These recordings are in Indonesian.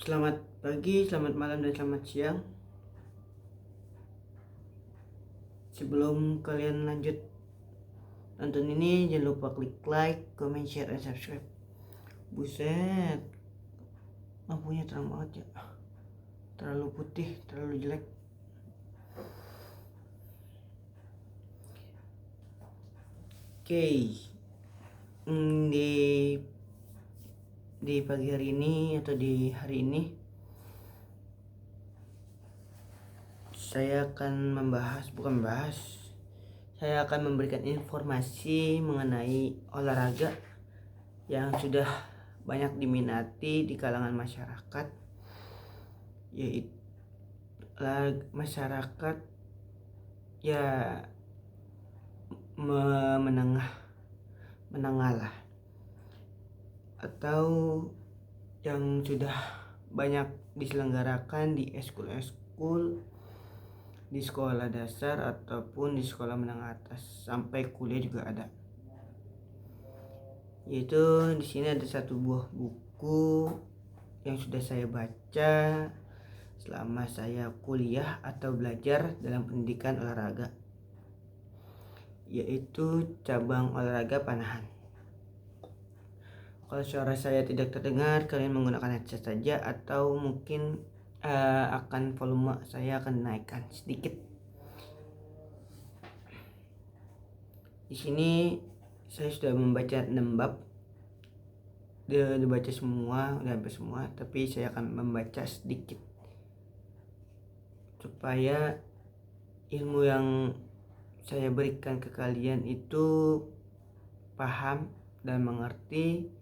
Selamat pagi, selamat malam, dan selamat siang. Sebelum kalian lanjut nonton ini, jangan lupa klik like, comment, share, dan subscribe. Buset, lampunya terang banget ya. Terlalu putih, terlalu jelek. Oke, di pagi hari ini atau di hari ini saya akan saya akan memberikan informasi mengenai olahraga yang sudah banyak diminati di kalangan masyarakat, yaitu masyarakat ya menengah lah, atau yang sudah banyak diselenggarakan di eskul di sekolah dasar ataupun di sekolah menengah atas sampai kuliah juga ada. Yaitu di sini ada satu buah buku yang sudah saya baca selama saya kuliah atau belajar dalam pendidikan olahraga, yaitu cabang olahraga panahan. Kalau suara saya tidak terdengar, kalian menggunakan headset saja atau mungkin akan volume saya akan naikkan sedikit. Di sini saya sudah membaca 6 bab. Udah dibaca semua, udah hampir semua, tapi saya akan membaca sedikit supaya ilmu yang saya berikan ke kalian itu paham dan mengerti,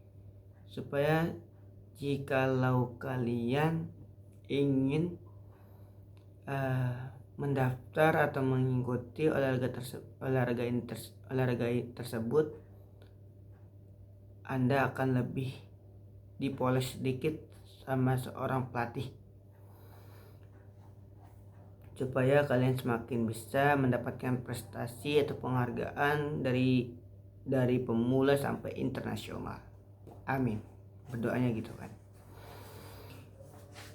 supaya jikalau kalian ingin mendaftar atau mengikuti olahraga tersebut, Anda akan lebih dipoles sedikit sama seorang pelatih, supaya kalian semakin bisa mendapatkan prestasi atau penghargaan dari pemula sampai internasional. Amin. Berdoanya gitu kan.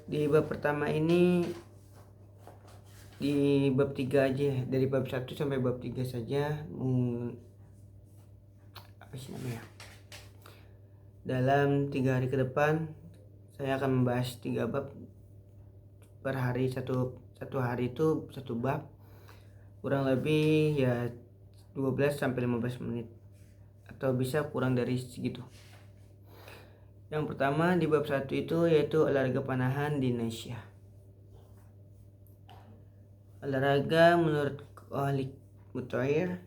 Di bab pertama ini, di bab 3 aja, dari bab 1 sampai bab 3 saja. Apa sih namanya? Dalam 3 hari ke depan saya akan membahas 3 bab per hari. Satu hari itu satu bab, kurang lebih ya 12 sampai 15 menit atau bisa kurang dari segitu. Yang pertama di bab 1 itu yaitu olahraga panahan di Indonesia. Olahraga menurut ahli Mutair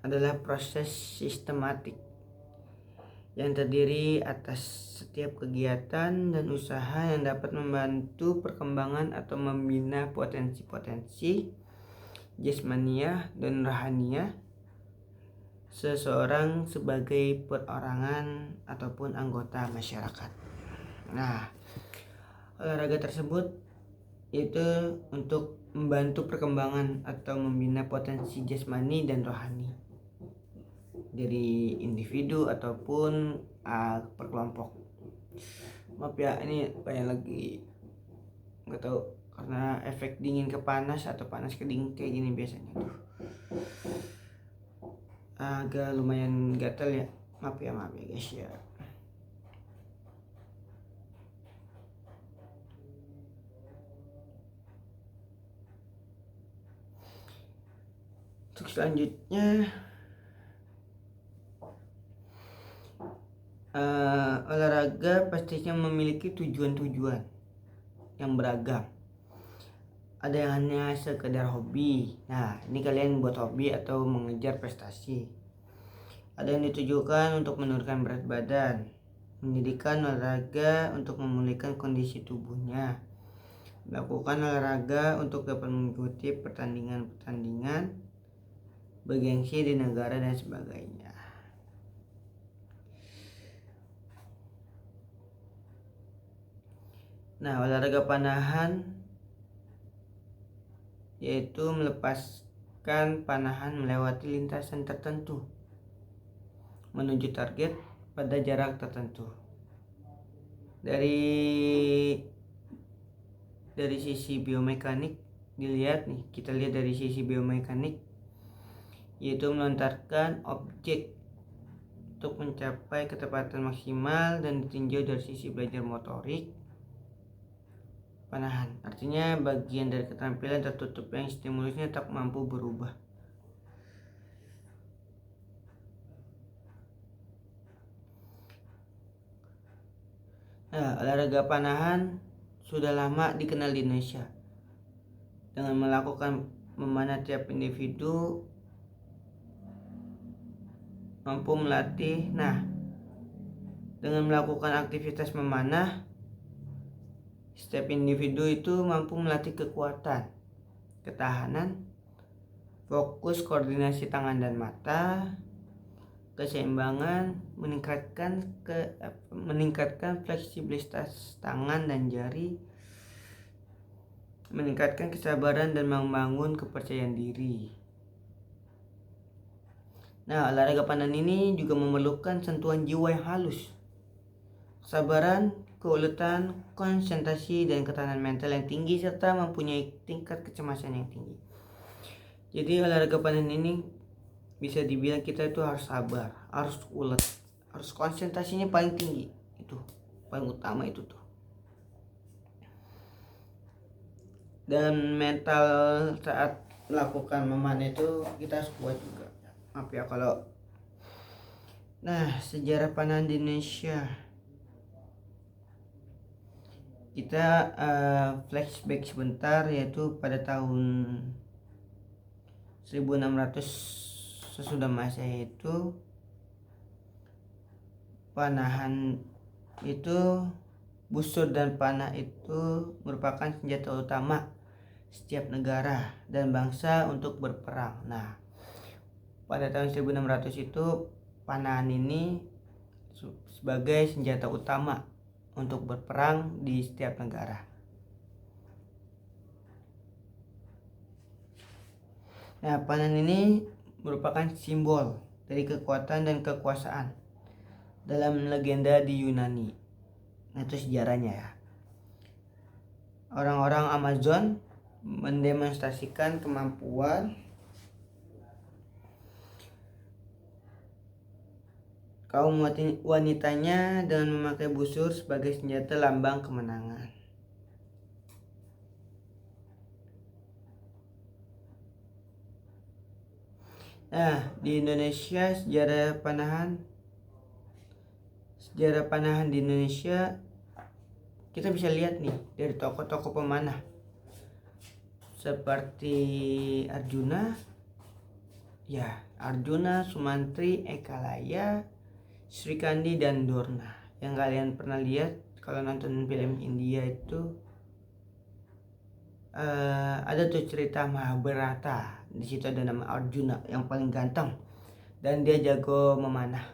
adalah proses sistematik yang terdiri atas setiap kegiatan dan usaha yang dapat membantu perkembangan atau membina potensi-potensi jasmania dan rohania seseorang sebagai perorangan ataupun anggota masyarakat. Nah, olahraga tersebut itu untuk membantu perkembangan atau membina potensi jasmani dan rohani dari individu ataupun per kelompok. Maaf ya, ini kayak lagi nggak tahu karena efek dingin ke panas atau panas ke dingin kayak gini biasanya tuh. Agak lumayan gatal ya. Maaf ya guys ya. Untuk selanjutnya, olahraga pastinya memiliki tujuan-tujuan yang beragam. Ada yang hanya sekedar hobi. Nah, ini kalian buat hobi atau mengejar prestasi. Ada yang ditujukan untuk menurunkan berat badan, mendirikan olahraga untuk memulihkan kondisi tubuhnya, melakukan olahraga untuk dapat mengikuti pertandingan-pertandingan bergengsi di negara dan sebagainya. Nah, olahraga panahan yaitu melepaskan panahan melewati lintasan tertentu menuju target pada jarak tertentu. Dari dari sisi biomekanik, kita lihat dari sisi biomekanik, yaitu melontarkan objek untuk mencapai ketepatan maksimal, dan ditinjau dari sisi belajar motorik. Panahan artinya bagian dari keterampilan tertutup yang stimulusnya tak mampu berubah. Nah, olahraga panahan sudah lama dikenal di Indonesia. Dengan melakukan memanah, tiap individu mampu melatih. Dengan melakukan aktivitas memanah, setiap individu itu mampu melatih kekuatan, ketahanan, fokus, koordinasi tangan dan mata, keseimbangan, meningkatkan fleksibilitas tangan dan jari, meningkatkan kesabaran dan membangun kepercayaan diri. Nah, olahraga panahan ini juga memerlukan sentuhan jiwa yang halus, kesabaran, keuletan, konsentrasi, dan ketahanan mental yang tinggi, serta mempunyai tingkat kecemasan yang tinggi. Jadi olahraga panahan ini bisa dibilang kita itu harus sabar, harus ulet, harus konsentrasinya paling tinggi. Itu paling utama itu tuh. Dan mental saat melakukan memanah itu kita harus kuat juga. Maaf ya kalau. Nah, sejarah panahan di Indonesia. Kita flashback sebentar, yaitu pada tahun 1600 sesudah Masehi itu, panahan itu, busur dan panah itu merupakan senjata utama setiap negara dan bangsa untuk berperang. Nah, pada tahun 1600 itu panahan ini sebagai senjata utama untuk berperang di setiap negara. Nah, panahan ini merupakan simbol dari kekuatan dan kekuasaan dalam legenda di Yunani. Nah, itu sejarahnya ya. Orang-orang Amazon mendemonstrasikan kemampuan kaum wanitanya dengan memakai busur sebagai senjata lambang kemenangan. Nah, di Indonesia sejarah panahan di Indonesia kita bisa lihat nih dari tokoh-tokoh pemanah seperti Arjuna, Sumantri, Ekalaya, Srikandi, dan Dorna. Yang kalian pernah lihat kalau nonton film India itu ada tuh cerita Mahabharata. Di situ ada nama Arjuna yang paling ganteng dan dia jago memanah.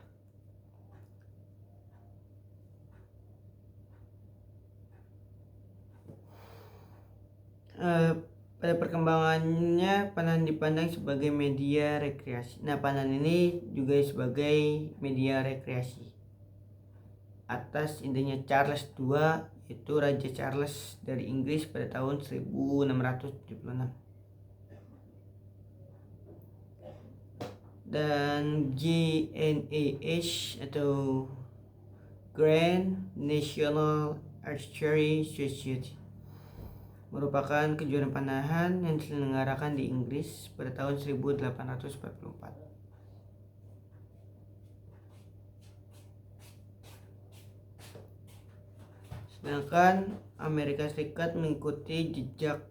Pada perkembangannya, panahan dipandang sebagai media rekreasi. Nah, panahan ini juga sebagai media rekreasi atas idenya Charles II, itu Raja Charles dari Inggris pada tahun 1676. Dan GNAH atau Grand National Archery Society merupakan kejuaraan panahan yang diselenggarakan di Inggris pada tahun 1844. Sedangkan Amerika Serikat mengikuti jejak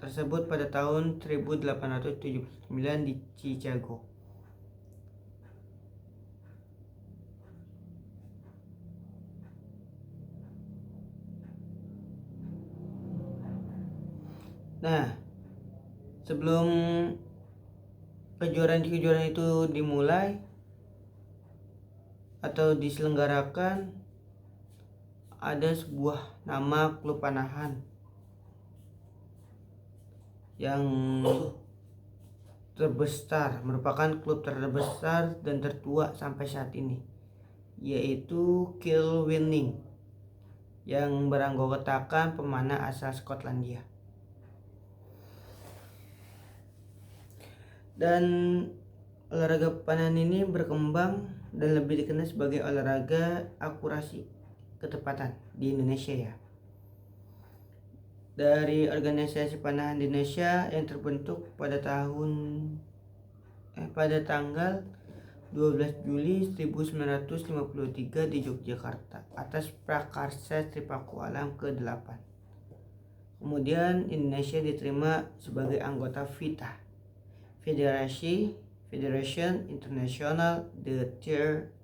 tersebut pada tahun 1879 di Chicago. Nah, sebelum kejuaraan itu dimulai atau diselenggarakan, ada sebuah nama klub panahan yang terbesar, merupakan klub terbesar dan tertua sampai saat ini, yaitu Kilwinning yang beranggotakan pemanah asal Skotlandia. Dan olahraga panahan ini berkembang dan lebih dikenal sebagai olahraga akurasi ketepatan di Indonesia ya. Dari organisasi panahan di Indonesia yang terbentuk pada tanggal 12 Juli 1953 di Yogyakarta atas prakarsa Tripaku Alam ke-8. Kemudian Indonesia diterima sebagai anggota FITA, Federation International de Tir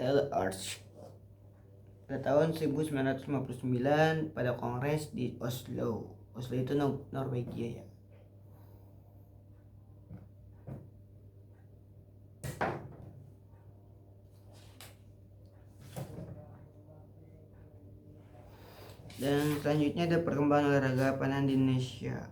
l'Arche, pada tahun 1959 pada kongres di Oslo. Oslo itu Norwegia ya. Dan selanjutnya ada perkembangan olahraga panahan di Indonesia.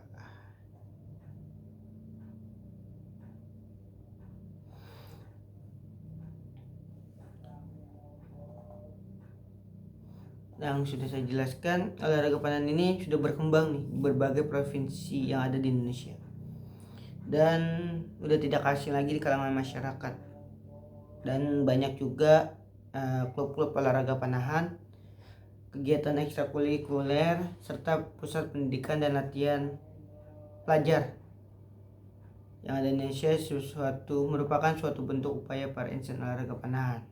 Yang sudah saya jelaskan, olahraga panahan ini sudah berkembang nih di berbagai provinsi yang ada di Indonesia. Dan udah tidak asing lagi di kalangan masyarakat. Dan banyak juga klub-klub olahraga panahan, kegiatan ekstrakurikuler, serta pusat pendidikan dan latihan pelajar yang ada di Indonesia merupakan suatu bentuk upaya para insan olahraga panahan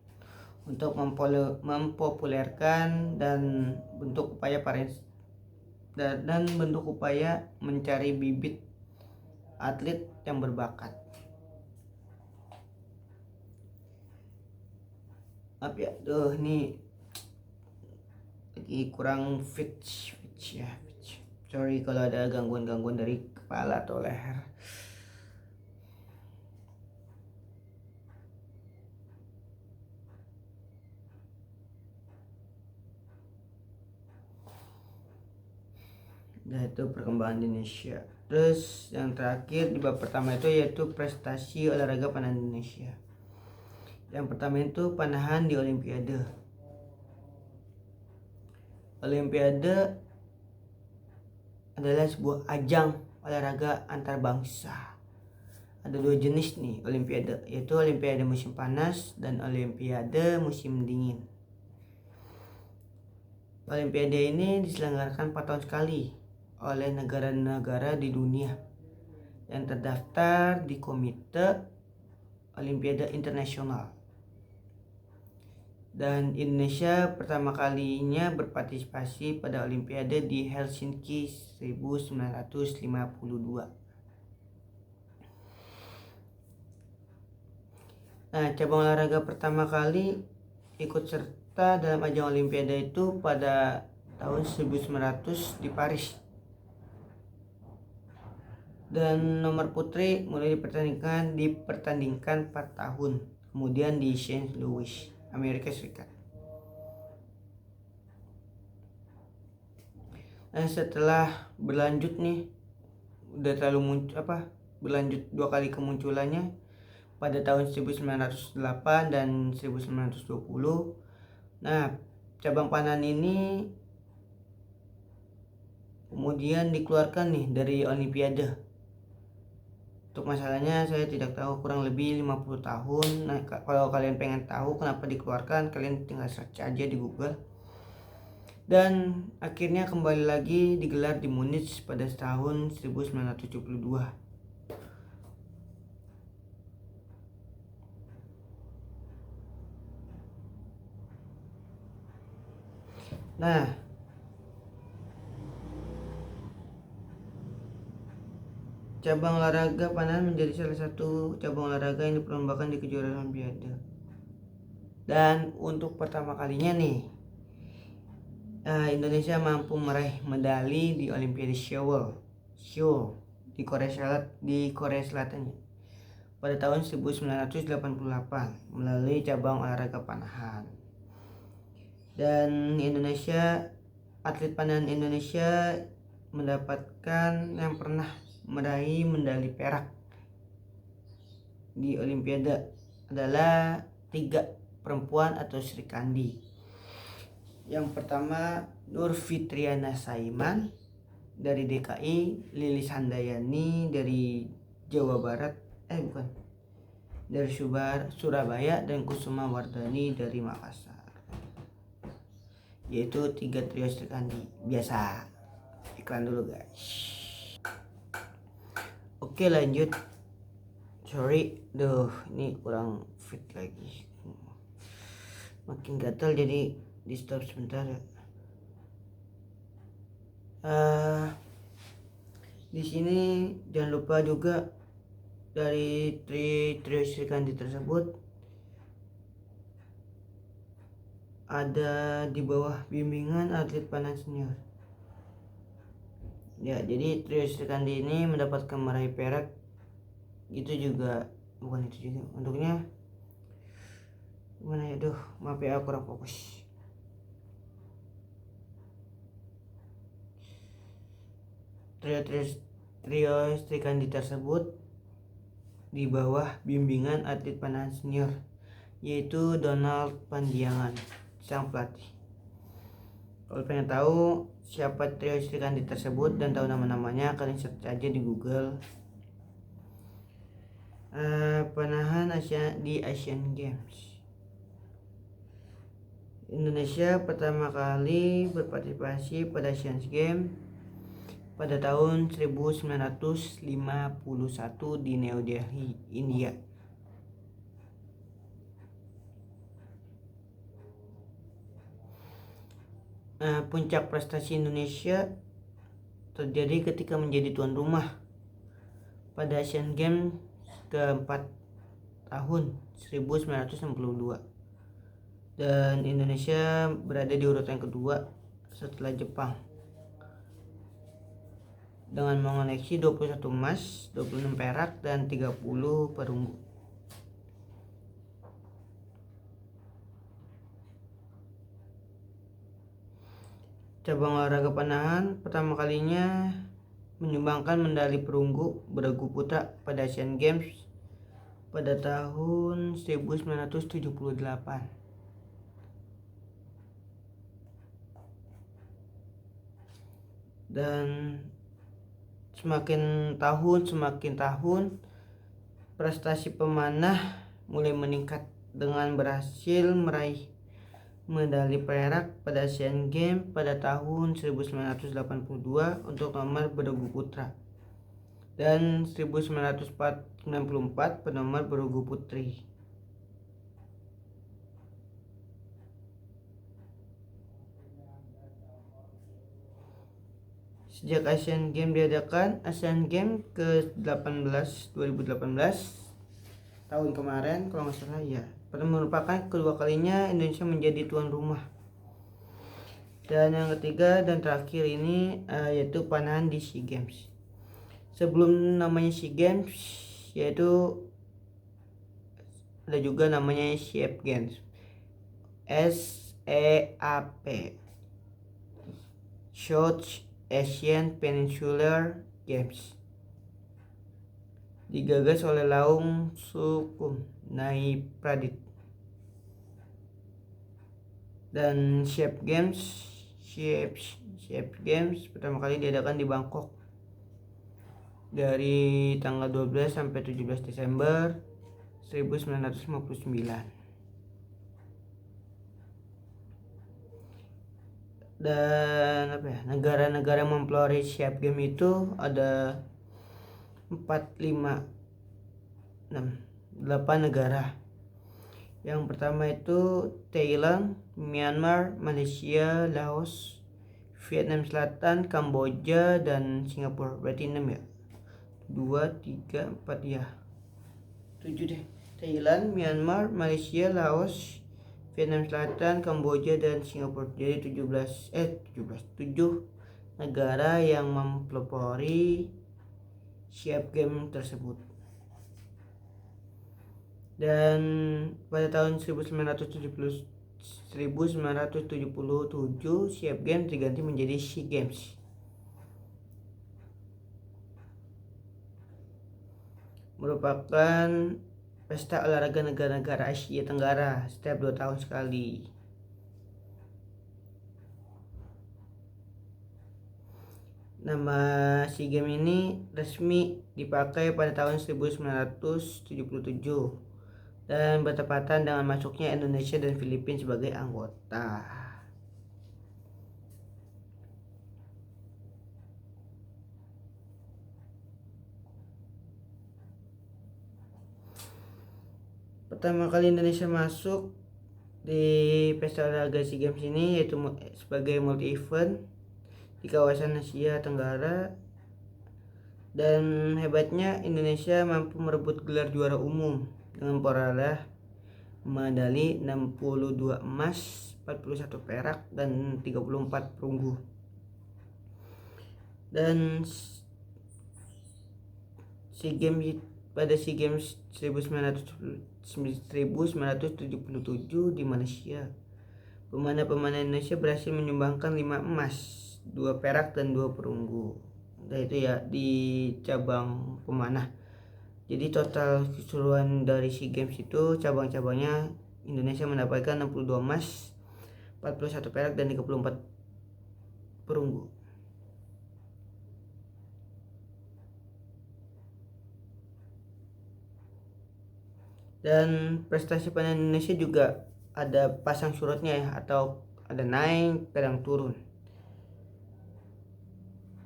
untuk mempopulerkan dan bentuk upaya mencari bibit atlet yang berbakat. Maaf ya, nih lagi kurang fit ya. Sorry kalau ada gangguan-gangguan dari kepala atau leher. Nah, itu perkembangan Indonesia. Terus yang terakhir di bab pertama itu yaitu prestasi olahraga panahan Indonesia. Yang pertama itu panahan di Olimpiade. Olimpiade adalah sebuah ajang olahraga antar bangsa. Ada dua jenis nih Olimpiade, yaitu Olimpiade musim panas dan Olimpiade musim dingin. Olimpiade ini diselenggarakan 4 tahun sekali oleh negara-negara di dunia yang terdaftar di Komite Olimpiade Internasional. Dan Indonesia pertama kalinya berpartisipasi pada Olimpiade di Helsinki 1952. Nah, cabang olahraga pertama kali ikut serta dalam ajang Olimpiade itu pada tahun 1900 di Paris. Dan nomor putri mulai dipertandingkan 4 tahun kemudian di St. Louis, Amerika Serikat. Nah, setelah berlanjut nih berlanjut 2 kali kemunculannya pada tahun 1908 dan 1920. Nah, cabang panahan ini kemudian dikeluarkan nih dari Olimpiade. Untuk masalahnya saya tidak tahu, kurang lebih 50 tahun. Nah, kalau kalian pengen tahu kenapa dikeluarkan, kalian tinggal search aja di Google. Dan akhirnya kembali lagi digelar di Munich pada tahun 1972. Nah, cabang olahraga panahan menjadi salah satu cabang olahraga yang diperlombakan di kejuaraan Olimpiade. Dan untuk pertama kalinya nih, Indonesia mampu meraih medali di Olimpiade Seoul di Korea Selatan pada tahun 1988 melalui cabang olahraga panahan. Dan atlet panahan Indonesia mendapatkan yang pernah meraih medali perak di Olimpiade adalah 3 perempuan atau Sri Kandi. Yang pertama Nur Fitriana Saiman dari DKI, Lilis Handayani dari Jawa Barat, dari Surabaya, dan Kusuma Wardani dari Makassar. Yaitu 3 trio Srikandi. Biasa. Iklan dulu guys. Oke, lanjut. Sorry, ini kurang fit lagi. Makin gatal jadi di stop sebentar ya. Di sini jangan lupa juga dari trio Srikandi tersebut ada di bawah bimbingan atlet panah senior. Ya, jadi trio Srikandi ini mendapatkan meraih perak. Itu juga bukan itu juga untuknya. Gimana ya, maaf ya kurang fokus. Trio Srikandi tersebut di bawah bimbingan atlet panah senior, yaitu Donald Pandiangan, sang pelatih. Kalau pengen tahu siapa trio Srikandi tersebut dan tahu nama-namanya, kalian search aja di Google. Panahan di Asian Games. Indonesia pertama kali berpartisipasi pada Asian Games pada tahun 1951 di New Delhi, India. Puncak prestasi Indonesia terjadi ketika menjadi tuan rumah pada Asian Games keempat tahun 1962, dan Indonesia berada di urutan kedua setelah Jepang dengan mengoleksi 21 emas, 26 perak, dan 30 perunggu. Cabang olahraga panahan pertama kalinya menyumbangkan medali perunggu beregu putra pada Asian Games pada tahun 1978. Dan semakin tahun prestasi pemanah mulai meningkat dengan berhasil meraih medali perak pada Asian Games pada tahun 1982 untuk nomor beregu putra dan 1994 pada nomor beregu putri. Sejak Asian Games diadakan, Asian Games ke-18 2018 tahun kemarin kalau nggak salah ya, merupakan kedua kalinya Indonesia menjadi tuan rumah. Dan yang ketiga dan terakhir ini yaitu panahan di SEA Games. Sebelum namanya SEA Games, yaitu ada juga namanya SEAP Games, SEAP, South Asian Peninsular Games, digagas oleh Laung Sukum Nai Pradit. Dan SEAP Games pertama kali diadakan di Bangkok dari tanggal 12 sampai 17 Desember 1959. Dan negara-negara mempelopori SEAP Games itu ada 8 negara. Yang pertama itu Thailand, Myanmar, Malaysia, Laos, Vietnam Selatan, Kamboja, dan Singapura. Berarti 6 ya, 2, 3, 4 ya, 7 deh. Thailand, Myanmar, Malaysia, Laos, Vietnam Selatan, Kamboja, dan Singapura. Jadi 7 negara yang mempelopori SEAP Games tersebut. Dan pada tahun 1977 SEAP Games diganti menjadi SEA Games. Merupakan pesta olahraga negara-negara Asia Tenggara setiap 2 tahun sekali. Nama SEA Games ini resmi dipakai pada tahun 1977 dan bertepatan dengan masuknya Indonesia dan Filipina sebagai anggota. Pertama kali Indonesia masuk di pesta olahraga SEA Games ini yaitu sebagai multi event di kawasan Asia Tenggara, dan hebatnya Indonesia mampu merebut gelar juara umum dengan perolehan medali 62 emas, 41 perak, dan 34 perunggu. Dan pada SEA Games 1977 di Malaysia, pemana Indonesia berhasil menyumbangkan 5 emas, 2 perak, dan 2 perunggu. Nah itu ya di cabang pemanah. Jadi total keseluruhan dari SEA Games itu cabang-cabangnya Indonesia mendapatkan 62 emas, 41 perak, dan 34 perunggu. Dan prestasi pada Indonesia juga ada pasang surutnya ya, atau ada naik kadang turun.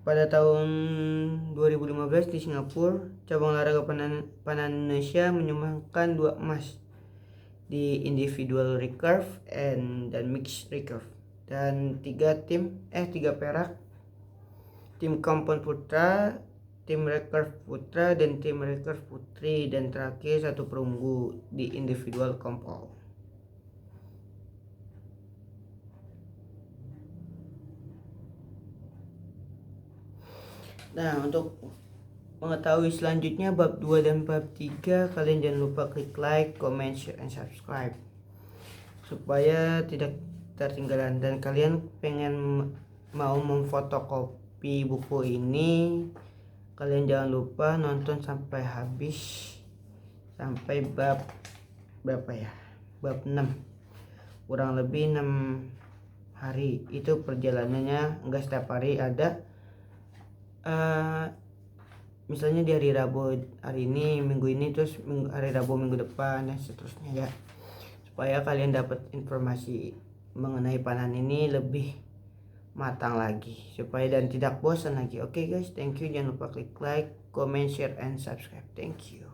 Pada tahun 2015 di Singapura, cabang olahraga panah Indonesia menyumbangkan 2 emas di individual recurve dan mixed recurve, dan 3 perak, tim kompon putra, tim recurve putra, dan tim recurve putri, dan terakhir 1 perunggu di individual kompon. Nah, untuk mengetahui selanjutnya bab 2 dan bab 3, kalian jangan lupa klik like, comment, share, and subscribe supaya tidak tertinggalan. Dan kalian pengen mau memfotokopi buku ini, kalian jangan lupa nonton sampai habis, sampai bab berapa ya, bab 6, kurang lebih 6 hari. Itu perjalanannya enggak setiap hari ada, misalnya di hari Rabu hari ini, minggu ini, terus hari Rabu minggu depan, dan seterusnya ya, supaya kalian dapat informasi mengenai panahan ini lebih matang lagi, supaya dan tidak bosan lagi. Oke guys, thank you. Jangan lupa klik like, comment, share, and subscribe. Thank you.